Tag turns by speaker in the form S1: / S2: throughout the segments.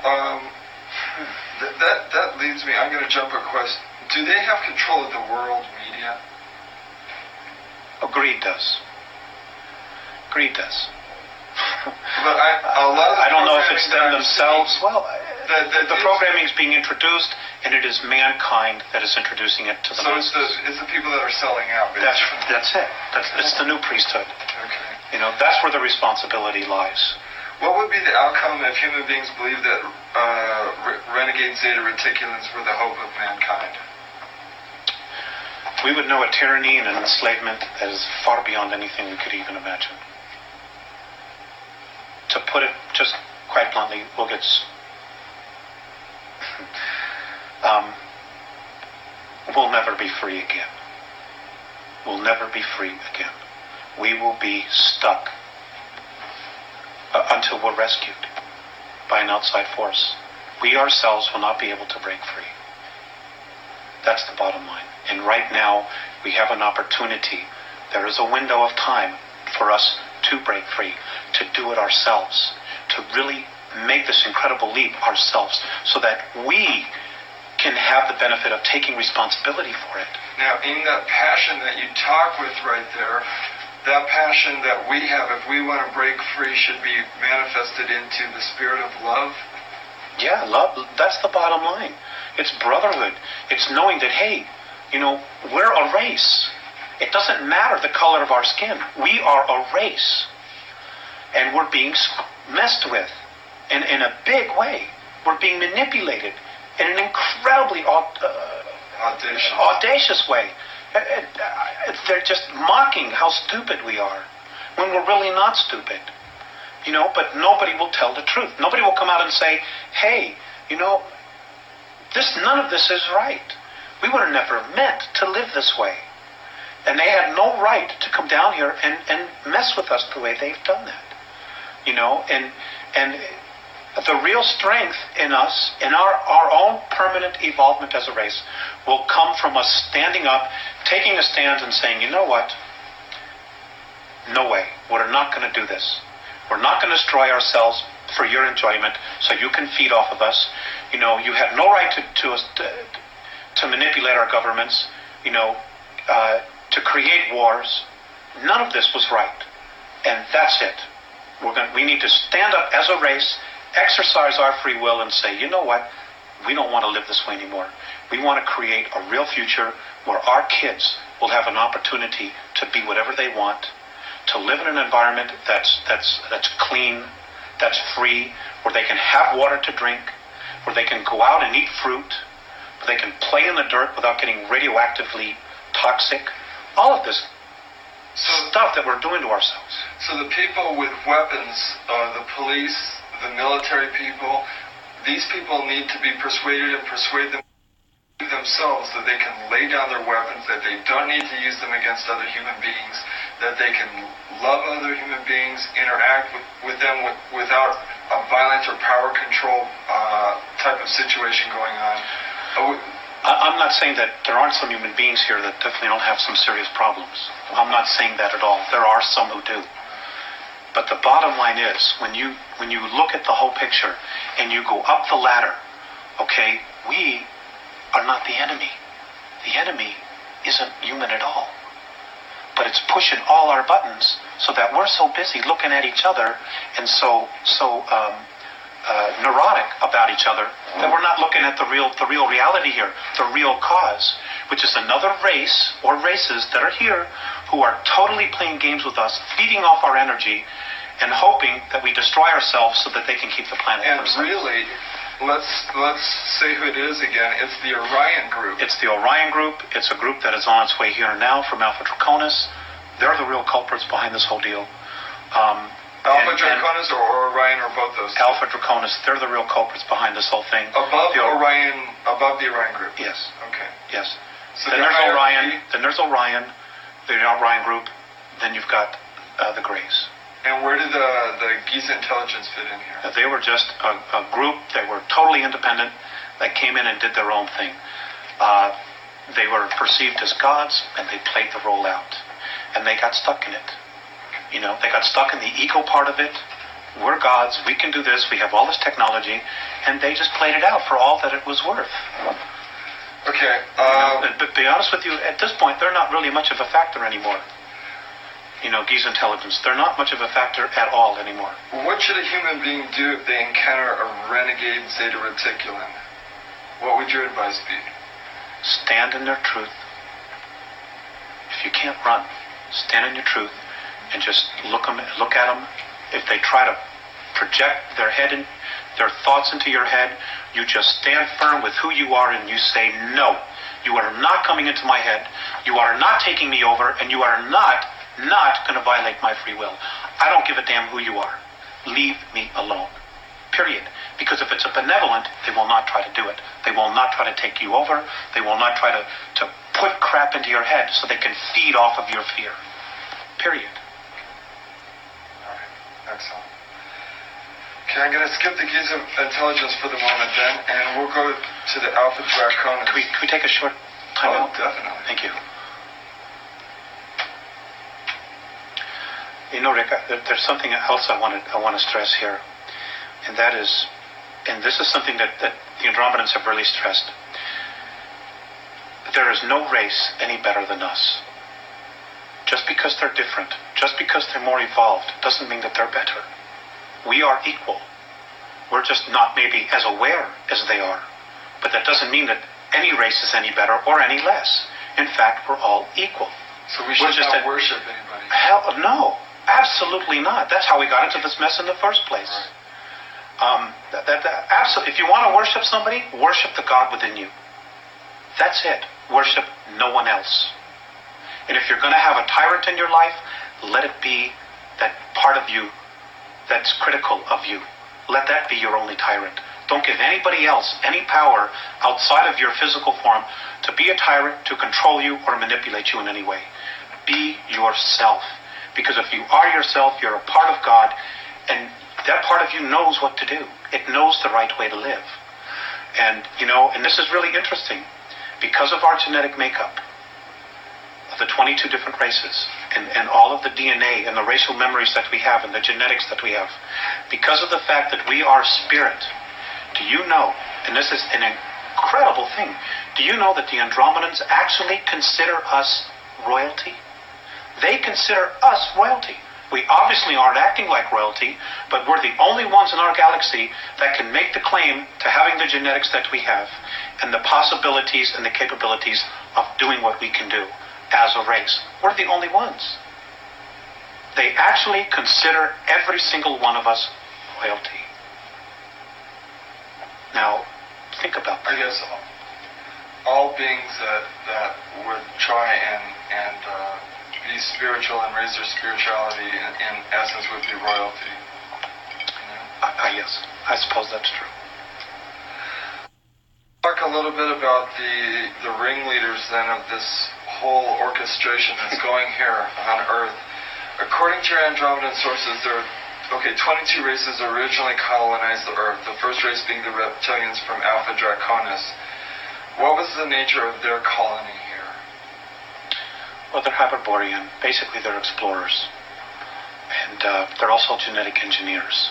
S1: that leads me. I'm going to jump a question. Do they have control of the world media?
S2: Greed does. Greed does.
S1: But I
S2: don't know if it's them themselves. Well, the programming is being introduced, and it is mankind that is introducing it to the masses.
S1: So it's the people that are selling out, basically.
S2: That's it. It's the new priesthood.
S1: Okay.
S2: That's where the responsibility lies.
S1: What would be the outcome if human beings believed that renegade Zeta Reticulans were the hope of mankind?
S2: We would know a tyranny and an enslavement that is far beyond anything we could even imagine. To put it just quite bluntly, we'll never be free again. We'll never be free again. We will be stuck until we're rescued by an outside force. We ourselves will not be able to break free. That's the bottom line. And right now, we have an opportunity. There is a window of time for us to break free, to do it ourselves, to really make this incredible leap ourselves, so that we can have the benefit of taking responsibility for it.
S1: Now, in that passion that you talk with right there, that passion that we have, if we want to break free, should be manifested into the spirit of love?
S2: Yeah, love, that's the bottom line. It's brotherhood. It's knowing that, hey, we're a race. It doesn't matter the color of our skin. We are a race. And we're being messed with in a big way. We're being manipulated in an incredibly audacious way. They're just mocking how stupid we are when we're really not stupid. But nobody will tell the truth. Nobody will come out and say, hey, none of this is right. We were never meant to live this way. And they had no right to come down here and mess with us the way they've done that. And the real strength in us, in our own permanent evolvement as a race, will come from us standing up, taking a stand and saying, you know what? No way. We're not going to do this. We're not going to destroy ourselves for your enjoyment so you can feed off of us. You had no right to manipulate our governments, to create wars. None of this was right. And that's it. We need to stand up as a race, exercise our free will, and say, you know what? We don't want to live this way anymore. We want to create a real future where our kids will have an opportunity to be whatever they want, to live in an environment that's clean, that's free, where they can have water to drink, where they can go out and eat fruit, where they can play in the dirt without getting radioactively toxic. All of this stuff that we're doing to ourselves.
S1: So the people with weapons, the police, the military people, these people need to be persuaded and persuade themselves that they can lay down their weapons, that they don't need to use them against other human beings, that they can love other human beings, interact with them without a violent or power control type of situation going on.
S2: I'm not saying that there aren't some human beings here that definitely don't have some serious problems. I'm not saying that at all. There are some who do. But the bottom line is, when you look at the whole picture and you go up the ladder, okay, we are not the enemy. The enemy isn't human at all. But it's pushing all our buttons so that we're so busy looking at each other and so neurotic about each other that we're not looking at the real reality here, the real cause, which is another race or races that are here who are totally playing games with us, feeding off our energy, and hoping that we destroy ourselves so that they can keep the planet for themselves.
S1: And really, let's say who it is again. It's the Orion group.
S2: It's the Orion group. It's a group that is on its way here now from Alpha Draconis. They're the real culprits behind this whole deal.
S1: Alpha Draconis or Orion, or both those?
S2: Alpha Draconis. They're the real culprits behind this whole thing.
S1: Above the Orion group?
S2: Yes.
S1: Okay.
S2: Yes.
S1: So
S2: then there's Orion. Then there's Orion, the Orion group. Then you've got the Greys.
S1: And where did the Giza intelligence fit in here?
S2: They were just a group. They were totally independent. They came in and did their own thing. They were perceived as gods, and they played the role out. And they got stuck in it. They got stuck in the ego part of it. we're gods, we can do this, we have all this technology, and they just played it out for all that it was worth.
S1: Okay.
S2: But to be honest with you, at this point, they're not really much of a factor anymore. Giza intelligence, they're not much of a factor at all anymore.
S1: What should a human being do if they encounter a renegade Zeta Reticulan? What would your advice be?
S2: Stand in their truth. If you can't run, stand in your truth and just look at them. If they try to project their thoughts into your head, you just stand firm with who you are and you say, no, you are not coming into my head, you are not taking me over, and you are not going to violate my free will. I don't give a damn who you are. Leave me alone. Period. Because if it's a benevolent, they will not try to do it. They will not try to take you over. They will not try to put crap into your head so they can feed off of your fear. Period.
S1: All right. Excellent. Okay, I'm going to skip the Giza intelligence for the moment then, and we'll go to the Alpha Draconis.
S2: Can we take a short time out?
S1: Definitely.
S2: Thank you. Rick, there's something else I want to stress here, and that is, and this is something that the Andromedans have really stressed. There is no race any better than us. Just because they're different, just because they're more evolved, doesn't mean that they're better. We are equal. We're just not maybe as aware as they are. But that doesn't mean that any race is any better or any less. In fact, we're all equal.
S1: So we should not worship anybody.
S2: Hell, no. Absolutely not. That's how we got into this mess in the first place.
S1: Right.
S2: If you want to worship somebody, worship the God within you. That's it. Worship no one else. And if you're going to have a tyrant in your life, let it be that part of you that's critical of you. Let that be your only tyrant. Don't give anybody else any power outside of your physical form to be a tyrant, to control you, or manipulate you in any way. Be yourself. Because if you are yourself, you're a part of God, and that part of you knows what to do. It knows the right way to live. And, and this is really interesting. Because of our genetic makeup, of the 22 different races, and all of the DNA and the racial memories that we have and the genetics that we have, because of the fact that we are spirit, do you know, and this is an incredible thing, do you know that the Andromedans actually consider us royalty? They consider us royalty. We obviously aren't acting like royalty, but we're the only ones in our galaxy that can make the claim to having the genetics that we have and the possibilities and the capabilities of doing what we can do as a race. We're the only ones. They actually consider every single one of us royalty. Now, think about that.
S1: I guess all beings that would try and be spiritual and raise their spirituality in essence would be royalty.
S2: Yes, I suppose that's true.
S1: Talk a little bit about the ringleaders then of this whole orchestration that's going here on Earth. According to your Andromedan sources, there are 22 races originally colonized the Earth, the first race being the reptilians from Alpha Draconis. What was the nature of their colony here?
S2: Well, they're Hyperborean. Basically, they're explorers. And they're also genetic engineers.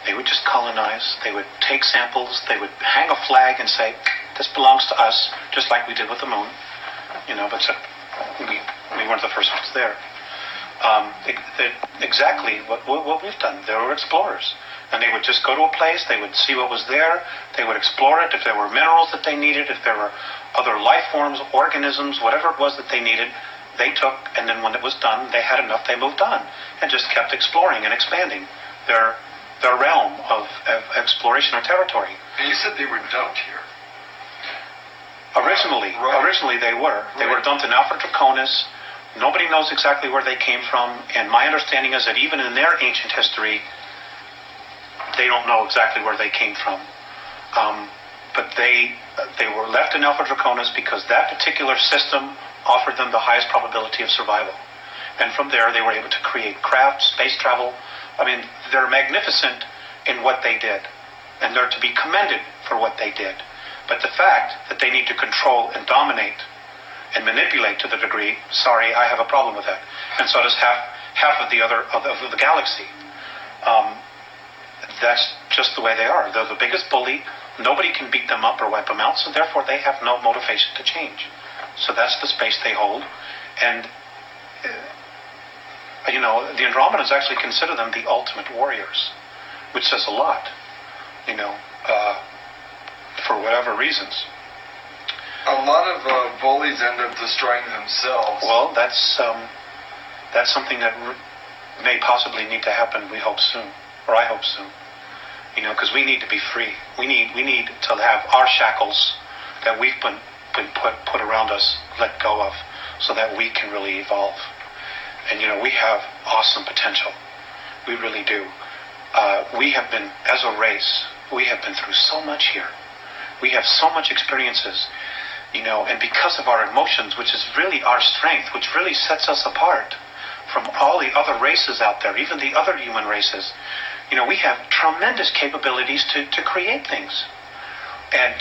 S2: They would just colonize. They would take samples. They would hang a flag and say, this belongs to us, just like we did with the moon. But we weren't the first ones there. Exactly what we've done. They were explorers. And they would just go to a place, they would see what was there, they would explore it, if there were minerals that they needed, if there were other life forms, organisms, whatever it was that they needed, they took, and then when it was done, they had enough, they moved on, and just kept exploring and expanding their realm of exploration or territory.
S1: And you said they were dumped here.
S2: Originally they were. They were dumped in Alpha Draconis. Nobody knows exactly where they came from, and my understanding is that even in their ancient history, they don't know exactly where they came from. But they were left in Alpha Draconis because that particular system offered them the highest probability of survival. And from there, they were able to create craft, space travel. I mean, they're magnificent in what they did, and they're to be commended for what they did. But the fact that they need to control and dominate and manipulate to the degree, sorry, I have a problem with that. And so does half of the other of the galaxy. that's just the way they are. They're the biggest bully. Nobody can beat them up or wipe them out, so therefore they have no motivation to change. So that's the space they hold. And, the Andromedans actually consider them the ultimate warriors, which says a lot, for whatever reasons.
S1: A lot of bullies end up destroying themselves.
S2: Well, that's something that may possibly need to happen, we hope soon, or I hope soon. Because we need to be free. We need to have our shackles that we've been put around us let go of, so that we can really evolve. And we have awesome potential. We really do. We have been, as a race, we have been through so much here. We have so much experiences, and because of our emotions, which is really our strength, which really sets us apart from all the other races out there, even the other human races, we have tremendous capabilities to create things. And,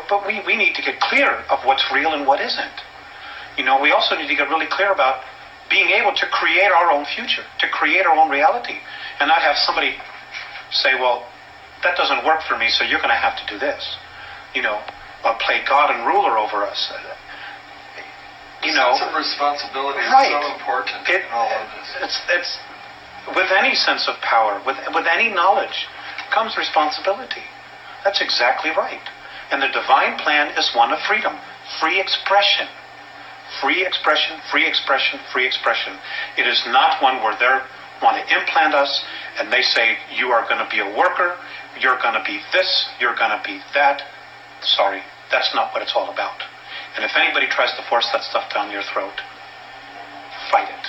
S2: but we need to get clear of what's real and what isn't. We also need to get really clear about being able to create our own future, to create our own reality, and not have somebody say, well, that doesn't work for me, so you're going to have to do this. Play God and ruler over us.
S1: Sense of responsibility is
S2: right.
S1: so important in all of this.
S2: It's with any sense of power, with any knowledge, comes responsibility. That's exactly right. And the divine plan is one of freedom, free expression. Free expression, free expression, free expression. It is not one where they want to implant us and they say, you are going to be a worker, you're going to be this, you're going to be that. Sorry, that's not what it's all about. And if anybody tries to force that stuff down your throat, fight it.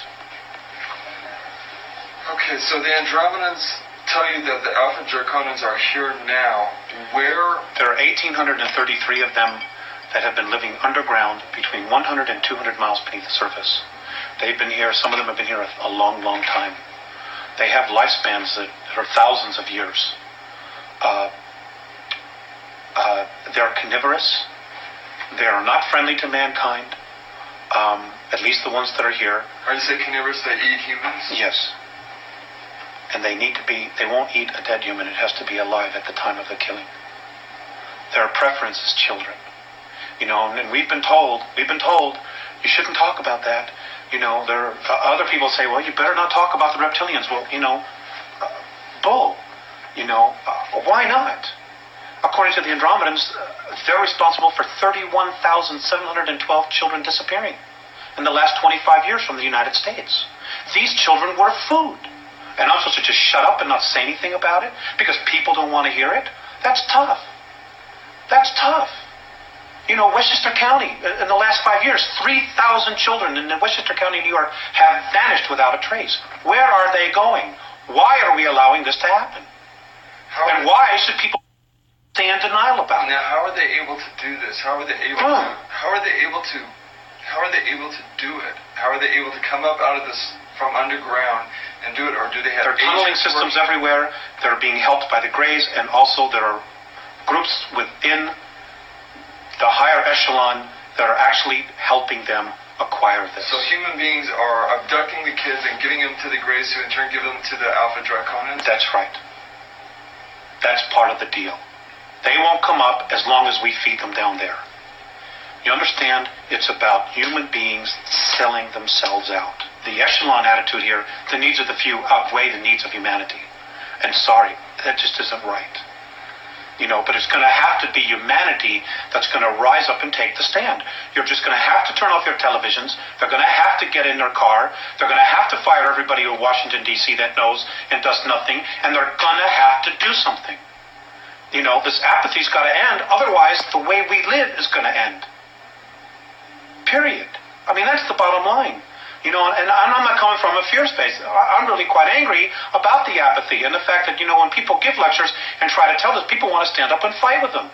S1: Okay, so the Andromedans tell you that the Alpha Draconans are here now. Where?
S2: There are 1,833 of them that have been living underground between 100 and 200 miles beneath the surface. They've been here, some of them have been here a long, long time. They have lifespans that are thousands of years. They're carnivorous. They are not friendly to mankind, at least the ones that are here.
S1: Are you saying carnivorous, they eat humans?
S2: Yes. And they won't eat a dead human. It has to be alive at the time of the killing. Their preference is children. And we've been told, you shouldn't talk about that. There are other people say, well, you better not talk about the reptilians. Well, bull. Why not? According to the Andromedans, they're responsible for 31,712 children disappearing in the last 25 years from the United States. These children were food. And I'm supposed to just shut up and not say anything about it because people don't want to hear it? That's tough. That's tough. Westchester County, in the last 5 years, 3,000 children in Westchester County, New York, have vanished without a trace. Where are they going? Why are we allowing this to happen? And why should people stay in denial about it?
S1: Now, how are they able to do this? How are they able to? How are they able to? How are they able to do it? How are they able to come up out of this from underground and do it, or do they have?
S2: There are tunneling systems everywhere. They're being helped by the Greys, and also there are groups within the higher echelon that are actually helping them acquire this.
S1: So human beings are abducting the kids and giving them to the Greys, who in turn give them to the Alpha Draconans?
S2: That's right. That's part of the deal. They won't come up as long as we feed them down there. You understand? It's about human beings selling themselves out. The echelon attitude here, the needs of the few outweigh the needs of humanity. And sorry, that just isn't right. But it's going to have to be humanity that's going to rise up and take the stand. You're just going to have to turn off your televisions. They're going to have to get in their car. They're going to have to fire everybody in Washington, D.C. that knows and does nothing. And they're going to have to do something. This apathy's got to end. Otherwise, the way we live is going to end. Period. That's the bottom line. And I'm not coming from a fear space. I'm really quite angry about the apathy and the fact that, when people give lectures and try to tell us, people want to stand up and fight with them.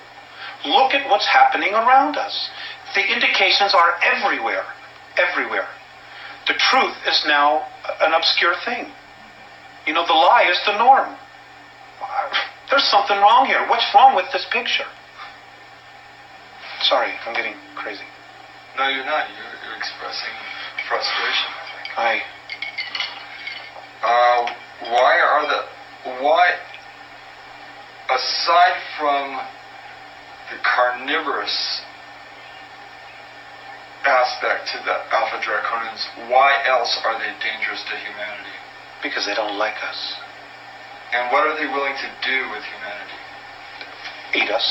S2: Look at what's happening around us. The indications are everywhere. Everywhere. The truth is now an obscure thing. The lie is the norm. There's something wrong here. What's wrong with this picture? Sorry, I'm getting crazy.
S1: No, you're not. You're expressing frustration, I think. Why aside from the carnivorous aspect to the Alpha Draconians, why else are they dangerous to humanity?
S2: Because they don't like us.
S1: And what are they willing to do with humanity?
S2: Eat us.